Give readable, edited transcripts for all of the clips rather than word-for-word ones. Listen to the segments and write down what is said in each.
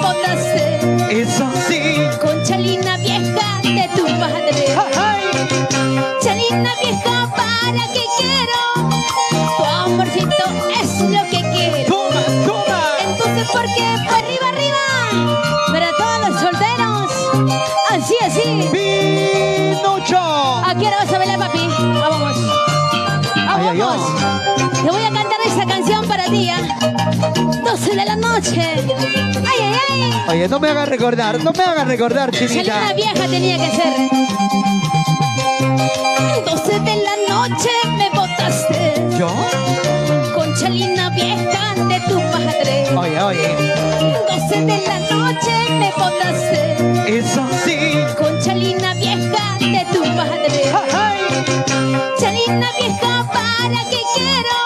botaste. Eso sí. Con chalina vieja de tu madre. ¡Ay! Chalina vieja, ¿para qué quiero? Tu amorcito es lo que quiero. ¡Toma, toma! Entonces, ¿por qué? Pues arriba, arriba. Para todos los solteros. Así, así. ¡Pinocho! ¿A qué hora vas a bailar, papi? Vamos. Ay, ay, Vamos. Te voy a cantar esta canción para ti, ¿eh? 12 de la noche. Ay, ay, ay. Oye, no me hagas recordar, no me hagas recordar, chinita. Chalina vieja tenía que ser. 12 de la noche me botaste. ¿Yo? Con chalina vieja de tu madre. Oye, oye. 12 de la noche me botaste. Eso sí. Con chalina vieja de tu madre. ¡Ay! Chalina vieja, ¿para qué quiero?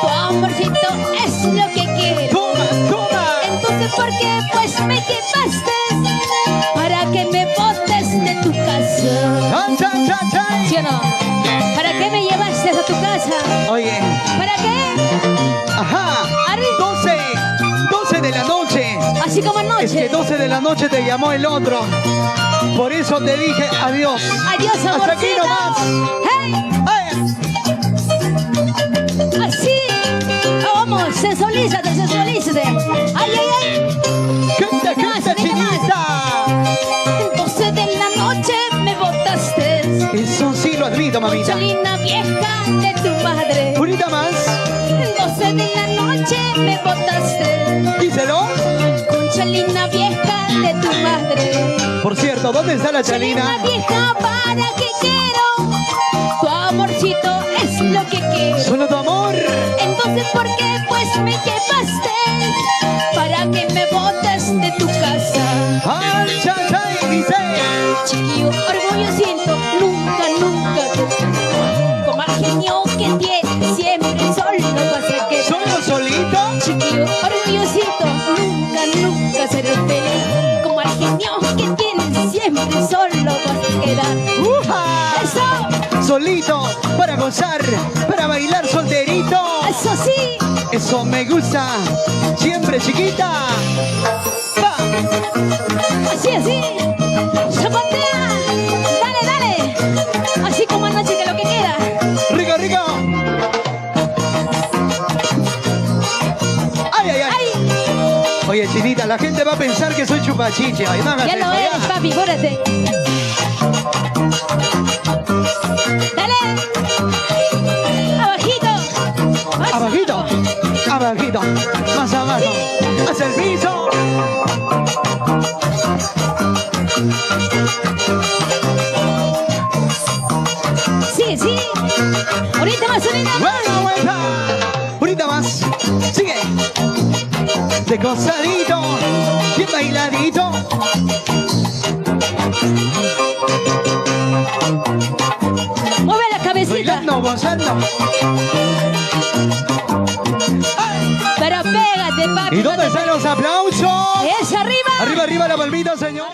Tu amorcito es lo que quiero. ¡Toma, toma! Entonces, ¿por qué? Pues me llevaste para que me botes de tu casa. ¡Chan, chan, chan, chan! ¿Sí o no? ¿Para qué me llevaste a tu casa? Oye, ¿Para qué? ajá. Arriba. 12 de la noche. Así como anoche. Es que 12 de la noche te llamó el otro. Por eso te dije adiós. Adiós, amorcito. Hasta aquí nomás. ¡Hey! ¡Ay! Así. Vamos, sensualízate, sensualízate. ¡Ay, ay, ay! ¡Canta, canta, chinita! 12 de la noche me botaste. Eso sí lo admito, mamita. Chalina vieja de tu madre. Unita más. 12 de la noche me botaste. Díselo. Con chalina vieja de tu madre. Por cierto, ¿dónde está la Chalina chalina? vieja, ¿para qué quiero? Tu amorcito es lo que quiero. Solo tu amor. Entonces, ¿por qué? Pues me llevaste para que me botes de tu casa. ¡Ay, chan, chan! Dice. Chiquillo, orgullosito, nunca, nunca te con mal genio que tiene, siempre solo vas a quedar. ¿Solo solito? Chiquillo, orgullosito, nunca, nunca seré feliz. Como al genio que tienes, siempre solo vas a quedar. ¡Uja! ¡Eso! Solito, para gozar, para bailar solterito. ¡Eso sí! Eso me gusta. Siempre chiquita. ¡Va! ¡Así, así! ¡Zapatea! ¡Dale, dale! Así como anoche que lo que queda. ¡Rico, rico! ¡Ay, ay, ay! ¡Ay! Oye, chinita, la gente va a pensar que soy chupachiche. Ay, no hagas Ya lo eso, eres, ya. papi, apúrate. ¡Dale! ¡Abajito! ¡Más Abajito, abajito, más abajo, hacia el piso. Sí, sí. Ahorita más, ahorita más. Buena vuelta. Ahorita más. Sigue. De cosadito, bien bailadito. Mueve la cabecita. Bailando, gozando. ¡Ay! Pero pégate, papi. ¿Y dónde están los aplausos? Es arriba. Arriba, arriba la palmita, señor.